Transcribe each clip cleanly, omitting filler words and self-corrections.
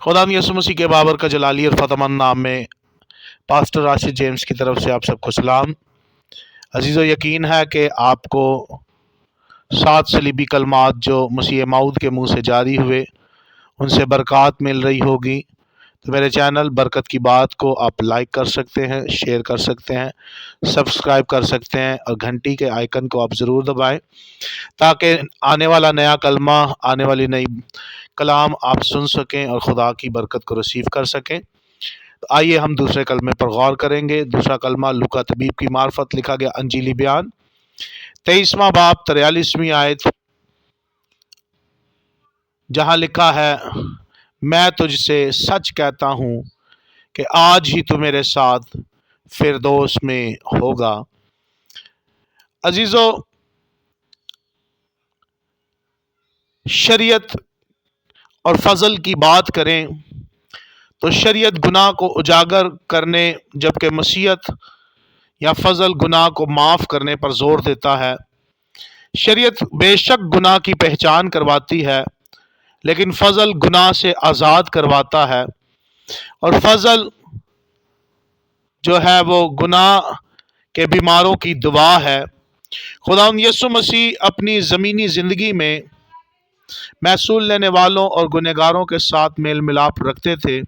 खुदा यसु मसीह के बाबर का जलाली और फतमंद नाम में पास्टर राशिद जेम्स की तरफ से आप सबको सलाम। अजीज़ो, यकीन है कि आपको 7 सलीबी कलमात जो मसीह मऊद के मुंह से जारी हुए उनसे बरक़ात मिल रही होगी। तो मेरे चैनल बरकत की बात को आप लाइक कर सकते हैं, शेयर कर सकते हैं, सब्सक्राइब कर सकते हैं और घंटी के आइकन को आप ज़रूर दबाएं ताकि आने वाला नया कलमा, आने वाली नई कलाम आप सुन सकें और खुदा की बरकत को रिसीव कर सकें। तो आइए हम दूसरे कलमे पर गौर करेंगे। दूसरा कलमा लूका तबीब की मार्फत लिखा गया अंजीली बयान 23वां बाब 43वीं आयत, जहाँ लिखा है, मैं तुझसे सच कहता हूँ कि आज ही तू मेरे साथ फिरदौस में होगा। अजीज़ो, शरीयत और फजल की बात करें तो शरीयत गुनाह को उजागर करने, जबकि मसीहत या फजल गुनाह को माफ़ करने पर जोर देता है। शरीयत बेशक गुनाह की पहचान करवाती है, लेकिन फजल गुनाह से आज़ाद करवाता है। और फजल जो है वो गुनाह के बीमारों की दुआ है। खुदावंद यीशु मसीह अपनी ज़मीनी ज़िंदगी में महसूल लेने वालों और गुनहगारों के साथ मेल मिलाप रखते थे।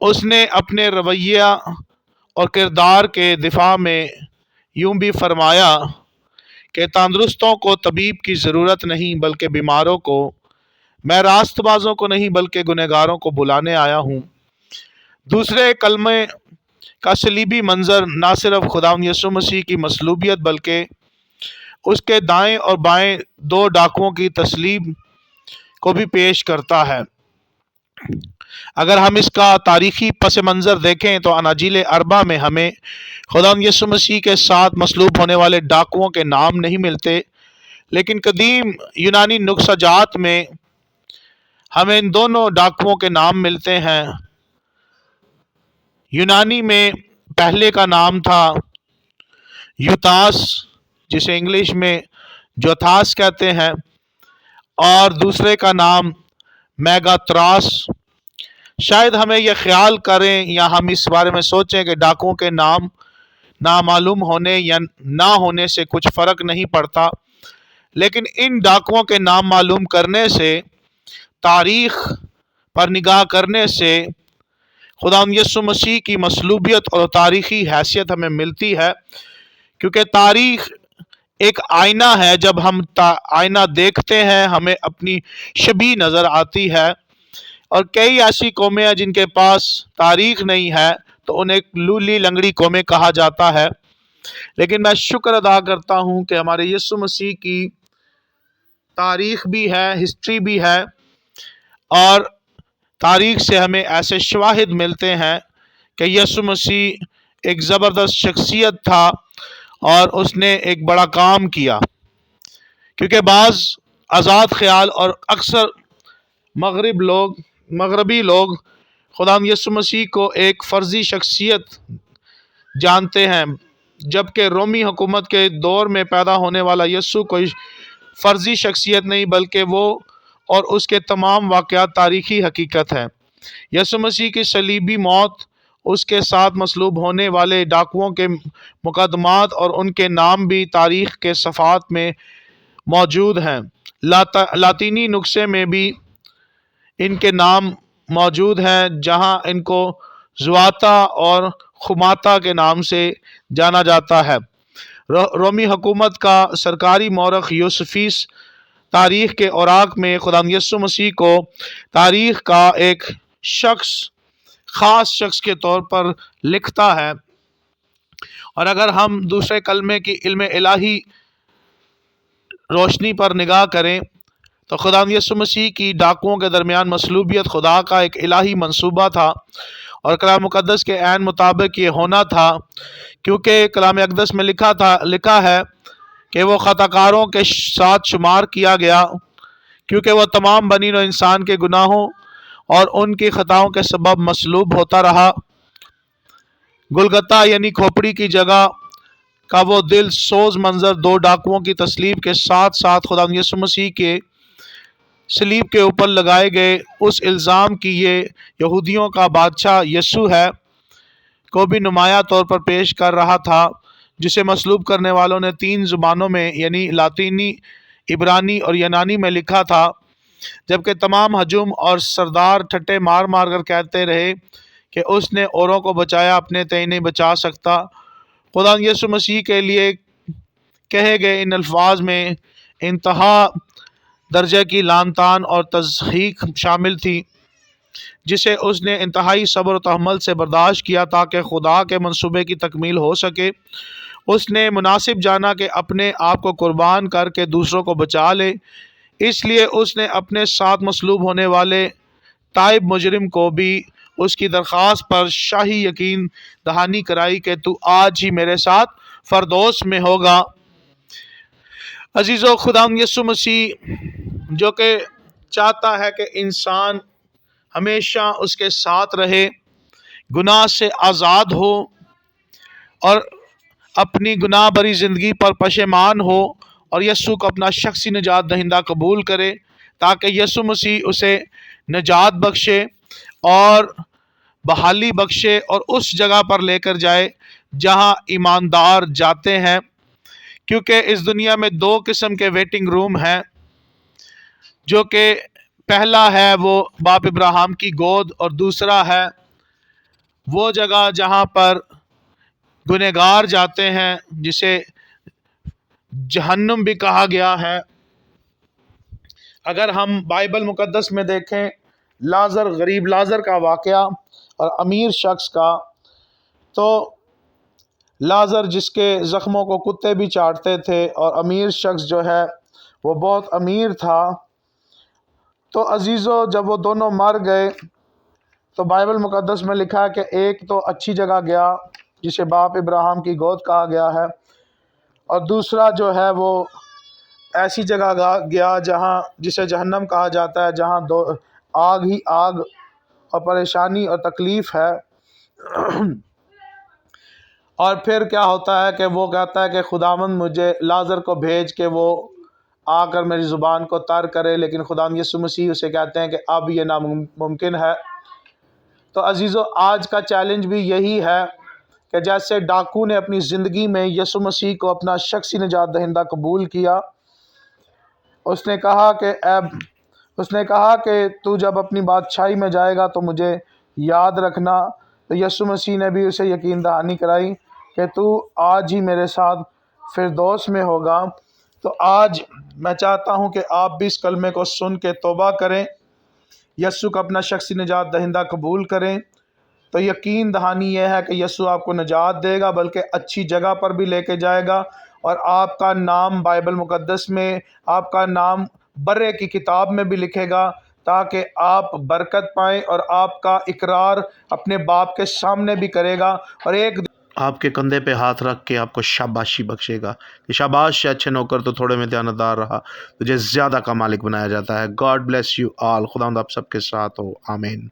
उसने अपने रवैया और किरदार के दिफा में यूं भी फरमाया कि तंदुरुस्तों को तबीब की ज़रूरत नहीं बल्कि बीमारों को, मैं रास्तबाजों को नहीं बल्कि गुनहगारों को बुलाने आया हूँ। दूसरे कलमे का सलीबी मंजर ना सिर्फ खुदावंद यीशु मसीह की मसलूबियत बल्कि उसके दाएं और बाएं 2 डाकुओं की तस्लीब को भी पेश करता है। अगर हम इसका तारीखी पस मंज़र देखें तो अनाजील अरबा में हमें खुदावंद यीशु मसीह के साथ मसलूब होने वाले डाकुओं के नाम नहीं मिलते, लेकिन कदीम यूनानी नुक्साजात में हमें इन दोनों डाकुओं के नाम मिलते हैं। यूनानी में पहले का नाम था यूतास, जिसे इंग्लिश में जोथास कहते हैं, और दूसरे का नाम मेगात्रास। शायद हमें यह ख्याल करें या हम इस बारे में सोचें कि डाकुओं के नाम नामालूम होने या ना होने से कुछ फ़र्क नहीं पड़ता, लेकिन इन डाकुओं के नाम मालूम करने से, तारीख़ पर निगाह करने से खुदावंद यीशु मसीह की मसलूबियत और तारीख़ी हैसियत हमें मिलती है। क्योंकि तारीख़ एक आईना है, जब हम आईना देखते हैं हमें अपनी शबीह नज़र आती है। और कई ऐसी कौमें हैं जिनके पास तारीख़ नहीं है, तो उन्हें लूली लंगड़ी कौमें कहा जाता है। लेकिन मैं शुक्र अदा करता हूँ कि हमारे यीशु मसीह की तारीख़ भी है, हिस्ट्री भी है, और तारीख़ से हमें ऐसे शवाहिद मिलते हैं कि यीशु मसीह एक ज़बरदस्त शख्सियत था और उसने एक बड़ा काम किया। क्योंकि बाज़ आज़ाद ख्याल और अक्सर मगरबी लोग खुदावंद यीशु मसीह को एक फ़र्ज़ी शख्सियत जानते हैं, जबकि रोमी हुकूमत के दौर में पैदा होने वाला यीशु कोई फ़र्ज़ी शख्सियत नहीं बल्कि वो और उसके तमाम वाक़यात तारीख़ी हकीकत है। यीशु मसीह की सलीबी मौत, उसके साथ मसलूब होने वाले डाकुओं के मुकदमात और उनके नाम भी तारीख़ के सफ़ात में मौजूद हैं। लातीनी नुस्खे में भी इनके नाम मौजूद हैं, जहां इनको ज़ुआता और खुमाता के नाम से जाना जाता है। रोमी हुकूमत का सरकारी मौरख यूसुफीस तारीख़ के औराक में खुदावंद यीशु मसीह को तारीख़ का एक ख़ास शख्स के तौर पर लिखता है। और अगर हम दूसरे कलमे की इल्म इलाही रोशनी पर निगाह करें तो खुदावंद यीशु मसीह की डाकुओं के दरमियान मसलूबियत खुदा का एक इलाही मंसूबा था और कलाम मुक़द्दस के ऐन मुताबिक ये होना था, क्योंकि कलाम अक़दस में लिखा है कि वो ख़ताकारों के साथ शुमार किया गया, क्योंकि वह तमाम बनी नौ इंसान के गुनाहों और उनकी ख़ताओं के सबब मसलूब होता रहा। गुलगता यानी खोपड़ी की जगह का वो दिल सोज मंजर 2 डाकुओं की तस्लीब के साथ साथ खुदावंद यीशु मसीह के सलीब के ऊपर लगाए गए उस इल्ज़ाम की ये यहूदियों का बादशाह यस्सु है को भी नुमाया तौर पर पेश कर रहा था, जिसे मसलूब करने वालों ने 3 ज़ुबानों में यानी लातीनी, इब्रानी और यूनानी में लिखा था, जबकि तमाम हजूम और सरदार ठट्टे मार मार कर कहते रहे कि उसने औरों को बचाया, अपने तय नहीं बचा सकता। खुदा यीशु मसीह के लिए कहे गए इन अल्फाज में इंतहा दर्जे की लानतान और तज़हीक शामिल थी, जिसे उसने इंतहाई सब्र और तहम्मुल से बर्दाश्त किया ताकि खुदा के मंसूबे की तकमील हो सके। उसने मुनासिब जाना कि अपने आप को कुर्बान करके दूसरों को बचा ले, इसलिए उसने अपने साथ मसलूब होने वाले ताइब मुजरिम को भी उसकी दरख्वास्त पर शाही यकीन दहानी कराई कि तू आज ही मेरे साथ फरदौस में होगा। अजीज़ो, खुदा यीशु मसीह जो कि चाहता है कि इंसान हमेशा उसके साथ रहे, गुनाह से आज़ाद हो और अपनी गुनाह भरी ज़िंदगी पर पशेमान हो और यीशु को अपना शख्सी निजात दहिंदा कबूल करे, ताकि यीशु मसीह उसे निजात बख्शे और बहाली बख्शे और उस जगह पर लेकर जाए जहां ईमानदार जाते हैं। क्योंकि इस दुनिया में 2 किस्म के वेटिंग रूम हैं, जो कि पहला है वो बाप इब्राहिम की गोद और दूसरा है वो जगह जहां पर गुनहगार जाते हैं, जिसे जहन्नुम भी कहा गया है। अगर हम बाइबल मुकद्दस में देखें लाजर, गरीब लाजर का वाक़या और अमीर शख्स का, तो लाजर जिसके ज़ख्मों को कुत्ते भी चाटते थे और अमीर शख्स जो है वो बहुत अमीर था, तो अजीज़ों जब वो दोनों मर गए तो बाइबल मुकद्दस में लिखा है कि एक तो अच्छी जगह गया जिसे बाप इब्राहिम की गोद कहा गया है, और दूसरा जो है वो ऐसी जगह गया जहाँ जिसे जहन्नम कहा जाता है, जहाँ दो आग ही आग और परेशानी और तकलीफ़ है। और फिर क्या होता है कि वो कहता है कि खुदावंद मुझे लाजर को भेज के वो आकर मेरी ज़ुबान को तर करे, लेकिन खुदा यीशु मसीह उसे कहते हैं कि अब ये नामुमकिन है। तो अजीज़ों, आज का चैलेंज भी यही है कि जैसे डाकू ने अपनी ज़िंदगी में यीशु मसीह को अपना शख्सी निजात दहिंदा कबूल किया, उसने कहा कि तू जब अपनी बादशाही में जाएगा तो मुझे याद रखना। तो यीशु मसीह ने भी उसे यकीन दहानी कराई कि तू आज ही मेरे साथ फिरदौस में होगा। तो आज मैं चाहता हूं कि आप भी इस कलमे को सुन के तौबा करें, यीशु का अपना शख्सी निजात दहिंदा कबूल करें, तो यकीन दहानी यह है कि यीशु आपको निजात देगा, बल्कि अच्छी जगह पर भी लेके जाएगा और आपका नाम बाइबल मुकद्दस में, आपका नाम बर्रे की किताब में भी लिखेगा, ताकि आप बरकत पाएँ और आपका इकरार अपने बाप के सामने भी करेगा और एक आपके कंधे पे हाथ रख के आपको शाबाशी बख्शेगा कि शाबाश अच्छे नौकर, तो थोड़े में ध्यानदार रहा, तुझे ज़्यादा का मालिक बनाया जाता है। God bless you all. खुदा आप सबके साथ हो। आमीन।